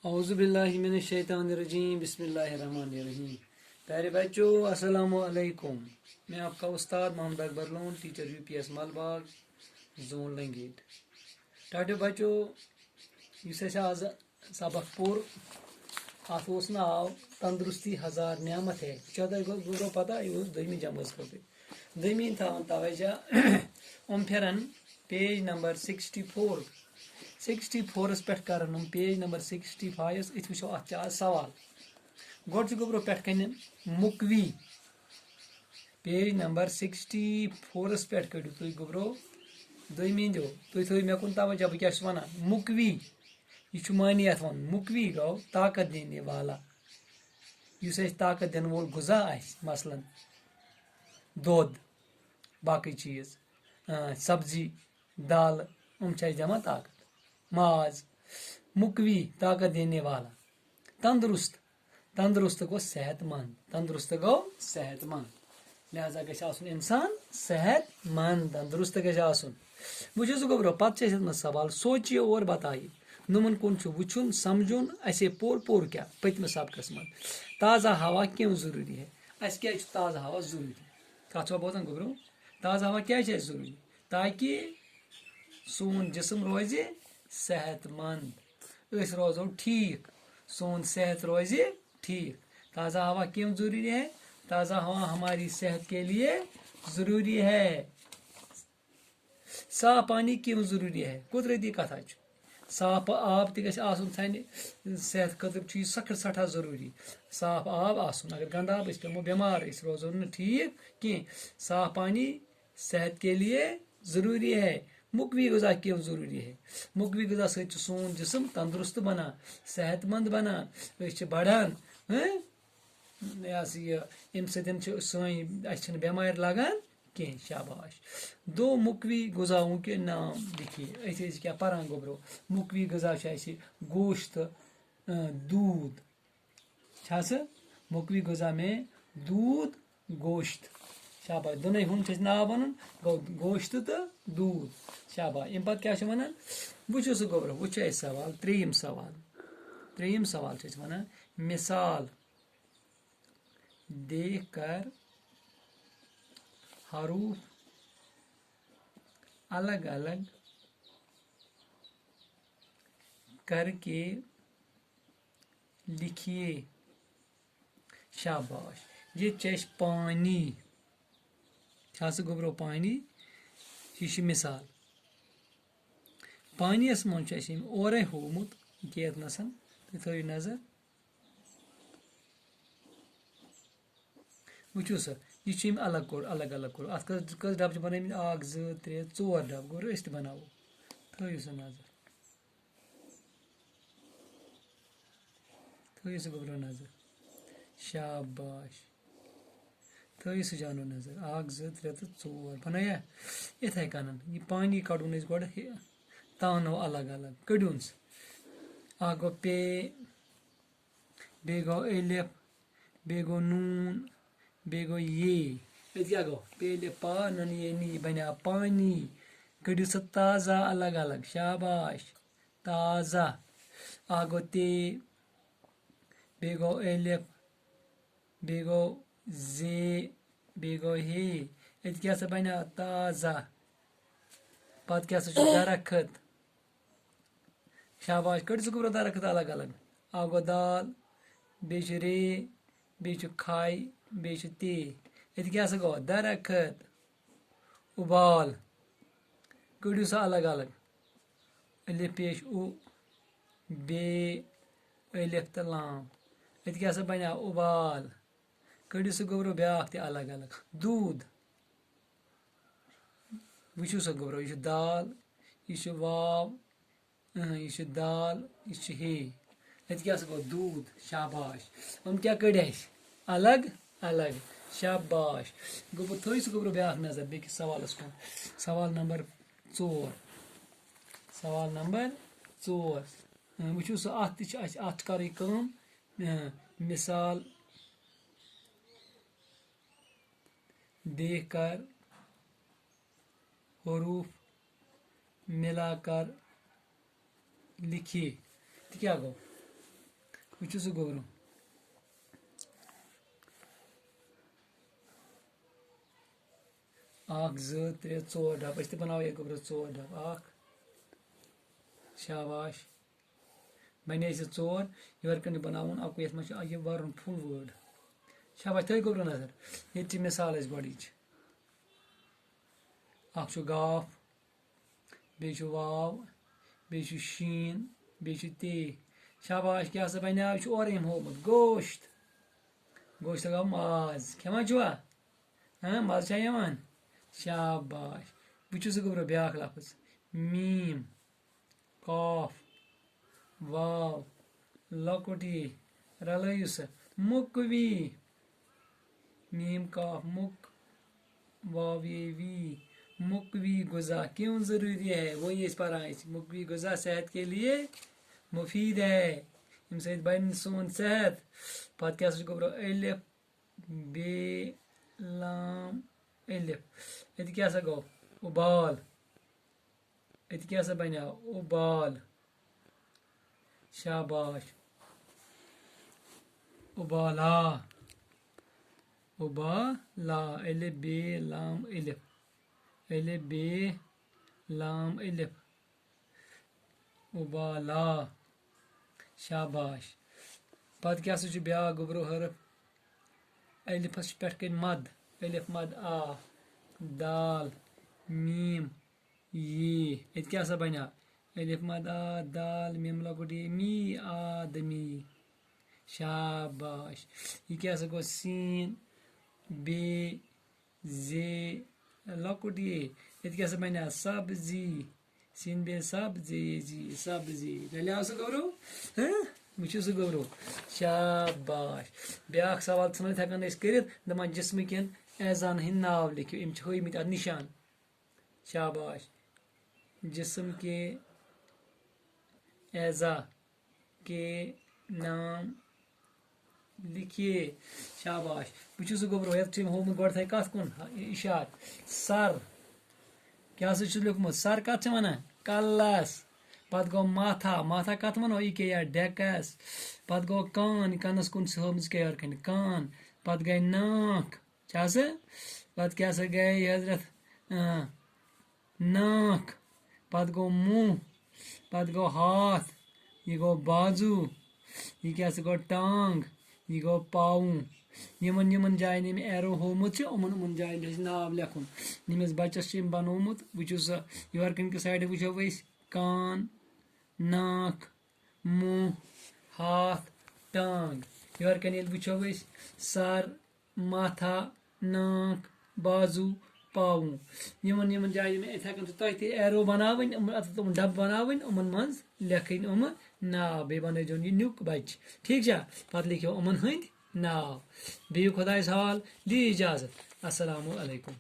औज़ुबिल्लाहिमिनश्शैतानिर्रजीम बिस्मिल्लाहिर्रहमानिर्रहीम। प्यारे बच्चों, अस्सलाम वालेकुम। मैं आपका उस्ताद Mohammad Akbar Lone, teacher UPS Malbagh zone Langate. टाटो बच्चों, इस आज सबक पुर अत नाव तंदुरुस्ती हजार नियामत है। गुजरो पता यह दमी जमज कर दमी थवन तवजा उम फिरन पेज नंबर 64 पे कर पेज नंबर 65 वो आज सवाल गोड गोब्रो पे कन मुकवी पेज नंबर 64 पे कड़ो तुम गोब्रो दमी दो तुम थो मे कुन तवजा बह क्या वन मुकवी यह मानी अत वन मुकवी गो ताकत देने वाला इस ताकत दिन वो गुजा मसलन दोध बाकी चीज़ सब्जी दाल दिवान ताकत माज मुकवी ताकत देने वाला तंदुरुस्त तंदुरुस्त गो सेहतमंद तंदुरुस्त गो सेहतमंद लिहाजा गो इंसान सेहतमंद तंदुरुस्त गो गोब्रो पे सवाल सोचिए और बताइए नुमन कुन वुचुन समझुन असे पोर पोर क्या पतम सबकस मन ताज़ा हवा क्यों ज़रूरी है अस क्या ताज़ा हवा ज़रूरी कत बोजान गोब्रो ताज़ा हवा क्या ज़रूरी ताकि सोन जिसम रोज सेहतमंद रोजो ठीक सोन सेहत रोज ठीक। ताज़ा हवा क्यों ज़रूरी है? ताज़ा हवा हमारी सेहत के लिए ज़रूरी है। साफ पानी क्यों ज़रूरी है? कुदरती कथा साफ आब तहत सेहत खतर सठा ज़रूरी साफ आब अगर गंदा आब पेमो बीमार रोजो न ठीक कह। साफ पानी सेहत के लिए ज़रूरी है। मुकवी गज़ा क्यों ज़रूरी है? मुकवी गज़ा सोन जिसम तंदुरुस्त बना सेहतमंद बना बढ़ान अम सन बेमार लगान कह। शाबाश। दो मुकवी गज़ाओं के नाम लिखिए। क्या पारान गोब्रो मुकवी गज़ा गोश्त दूध मुकवी गज़ा में दूध गोश्त शाबाश दोन हूं नाव वन गो गोश्त तो दूध शाबाश। अम पे क्या वन वो गोब्रो वो सवाल त्रेयम सवाल वन मिसाल देख कर हरूफ अलग अलग करके लिखिए। शाबाश। ये पानी गोब्रो पानी यह मिसाल पानियस मन और होमुत गेतनसन थो नजर वो सा यह अलग कोर अलग अलग कोर अत कस डब बन 1 2 3 4 डब गोर अस बनावो थो सो नजर गोब्रो नजर शाबाश थो सो जानो नजर 1 2 3 तो 4 बनाया इथे कन यह पानी कड़न गो तानो अलग अलग कड़न गो पे बे गो एलिफ बे गो नून बे गो ये क्या गो पे पा नन ये नी बना पानी कड़ो सा ताज़ा अलग अलग शाबाश ताज़ा गो ते बे गो एलिफ बे गो जे बे गो हे क्या बना ताज़ा पत क्या दरखत शाबाश कड़ गोब्रो दरखत अलग अलग गो दाल बे रे बे खाई बे ते क्या गो दरखत उबाल कड़ो सा अलग अलग अलिफ पेश उ बे अलिफ तो लाम क्या बना उबाल कड़ो सा गोब्रो ब्या अलग अलग दूध वो गोब्रो यह दाल यह वाव यह दाल यह हे क्या गो दूध शाबाश। हम क्या कड़ अलग अलग शाबाश गो थो गोब्रो ब्या नजर बेकिस सवालस कुन सवाल नंबर 4 वो अत कर मिसाल देख कर हरूफ मिलाकर लिखिए। क्या गो वुचु सु गोबरू 1 2 3 4 डब अस बनाओ ये गोबरो 4 डब 1 शाबाश बने 4 यर कन बनावन आपको यस मच ये वरन फुल वर्ड शाबाश थई गोबरो नजर ये मिसाल इस बॉडी अख गाफ बे वाव बे शीन बे ते शाबाश क्या बने और होमुत गोश्त गोश्त गो माज खेमा छुआ हाँ मज यवान शाबाश वुचु सु गोबरो ब्याक लफ्ज मीम कॉफ वाव लकुटी रलयु स मुकवी मीम कॉफ मुक वाव ये वी मुकवी गुजा क्यों जरूरी है वो ये पढ़ाई मुकवी गुजा सेहत के लिए मुफीद है इन से बन सोन सेहत पत क्या गोबरो अलिफ बे लाम अलिफ ये क्या गो उबाल ये क्या बना उबाल शाबाश उबाला उबाला अलिफ बे लाम अलिफ अलिफ बे लाम अलिफ उबाला शाबाश पत क्या ब्या गोबरो हरफ अलिफस पे मद अलिफ मद आ दाल मीम ये क्या बना अलिफ मद आ दाल मीम लकुट ये मी आदमी शाबाश ये क्या गो सीन बे जे लकुट ये क्या बना सब्जी सीन बे सब्जी जी सब्जी गलिया गोबरो वुचु सु गोबरो शाबाश ब्या सवाल सन हेकान कर दपान जिस्म कन एजान हंद नाव लिखियो इम हमित निशान शाबाश जिस्म के एजा के नाम लिखिए शाबाश वुचु सु गोबरो ये होमुत गो थे कत कुन इशार सर क्या लिखमुत सर कत वन कलस पत गो माथा माथा कत वनो इके या डेकस पत गो कान कनस कुन होमुत के कान पत गई नाक पत क्या गए हजरत नाक पत गो मुंह पत गो हाथ ये गो बाजू ये क्या गो टांग ये गो पाऊ यमन यमन जायन यम एरो होमुत उमन जायन नाव लेखुन यमिस बच्चस बनोमुत वुचु स योर कन के साइड वुचो वैस कान नाक मुंह हाथ टांग योर कन वुचो वैस सर माथा नाक बाजू पाऊ यमन यमन जायन इथे कन तह एरो बनावन तुम डब बनावन उमन मज लेखन नाव बे बनजोन यह नुक बच ठीक पत लिखो उमन हंद नाव बिहु खुदायस हवाल दी इजाजत अस्सलामु अलैकुम।